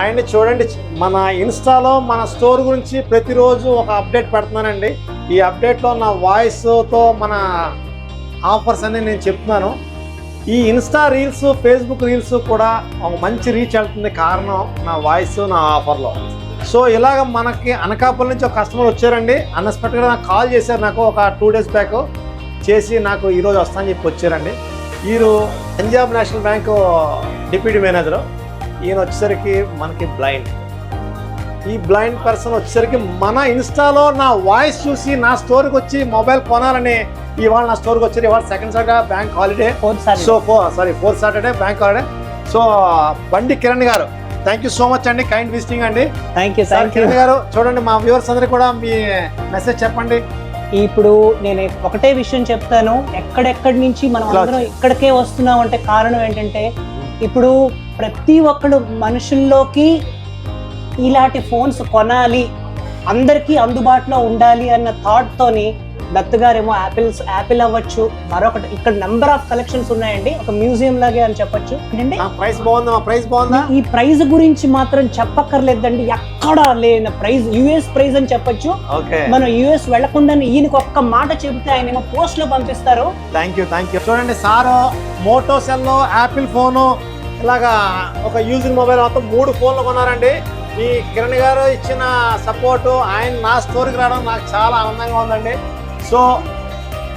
And చూడండి, మన ఇన్స్టాలో మన స్టోర్ గురించి ప్రతిరోజు ఒక అప్డేట్ పెడుతున్నానండి. ఈ అప్డేట్లో నా వాయిస్తో మన ఆఫర్స్ అన్ని నేను చెప్తున్నాను. ఈ ఇన్స్టా రీల్స్, ఫేస్బుక్ రీల్స్ కూడా ఒక మంచి రీచ్ వెళ్తుంది, కారణం నా వాయిస్, నా ఆఫర్లో. సో ఇలాగ మనకి అనకాపల్లి నుంచి ఒక కస్టమర్ వచ్చారండి. అన్ఎక్స్పెక్టెడ్గా నాకు కాల్ చేశారు, నాకు ఒక 2 days బ్యాక్ చేసి నాకు ఈరోజు వస్తానని చెప్పి వచ్చారండి. వీరు Punjab national bank deputy manager. ఈయన వచ్చేసరికి మనకి బ్లైండ్. ఈ బ్లైండ్ పర్సన్ వచ్చేసరికి మన ఇన్స్టాలో నా వాయిస్ చూసి నా స్టోర్కి వచ్చి మొబైల్ కొనాలని ఇవాళ నా స్టోర్కి వచ్చారు. ఇవాళ second Saturday bank holiday, so fourth Saturday bank holiday. So బండి కిరణ్ గారు, థ్యాంక్ యూ సో మచ్ అండి, కైండ్ విజిటింగ్ అండి. థ్యాంక్ యూ కిరణ్ గారు. చూడండి, మా వ్యూవర్స్ అందరికీ కూడా మీ మెసేజ్ చెప్పండి. ఇప్పుడు నేను ఒకటే విషయం చెప్తాను, ఎక్కడెక్కడి నుంచి మనం అందరం ఇక్కడికే వస్తున్నాం అంటే కారణం ఏంటంటే, ఇప్పుడు ప్రతి ఒక్కరు మనుషుల్లోకి ఇలాంటి ఫోన్స్ కొనాలి, అందరికీ అందుబాటులో ఉండాలి అన్న థాట్తోని దత్తుగారేమో యాపిల్ అవ్వచ్చు, మరొకటి ఇక్కడ నెంబర్ ఆఫ్ కలెక్షన్స్ ఉన్నాయండి, ఒక మ్యూజియం లాగే అని చెప్పొచ్చు. ఈ ప్రైస్ గురించి మాత్రం చెప్పక్కర్లేదండి, ఎక్కడ లేని ప్రైస్, యుఎస్ ప్రైస్ అని చెప్పొచ్చు. మనం యుఎస్ వెళ్లకుండా ఈయనకి ఒక్క మాట చెబితే ఆయన పోస్ట్ లో పంపిస్తారు. Thank you. చూడండి, sir Moto cell, Apple phone, ఇలాగా ఒక యూజింగ్ మొబైల్ మొత్తం 3 ఫోన్లు కొన్నారండి. ఈ కిరణ్ గారు ఇచ్చిన సపోర్టు, ఆయన నా స్టోర్కి రావడం నాకు చాలా ఆనందంగా ఉందండి. సో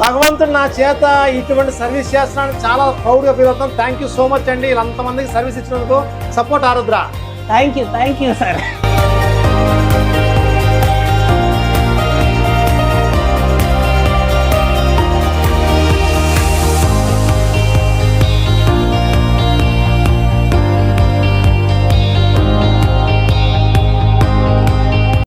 భగవంతుడు నా చేత ఇటువంటి సర్వీస్ చేస్తున్నాను, చాలా ప్రౌడ్గా ఫీల్ అవుతాం. థ్యాంక్ యూ సో మచ్ అండి, ఇలా అంతమందికి సర్వీస్ ఇచ్చినందుకు. Support Arudra. Thank you sir.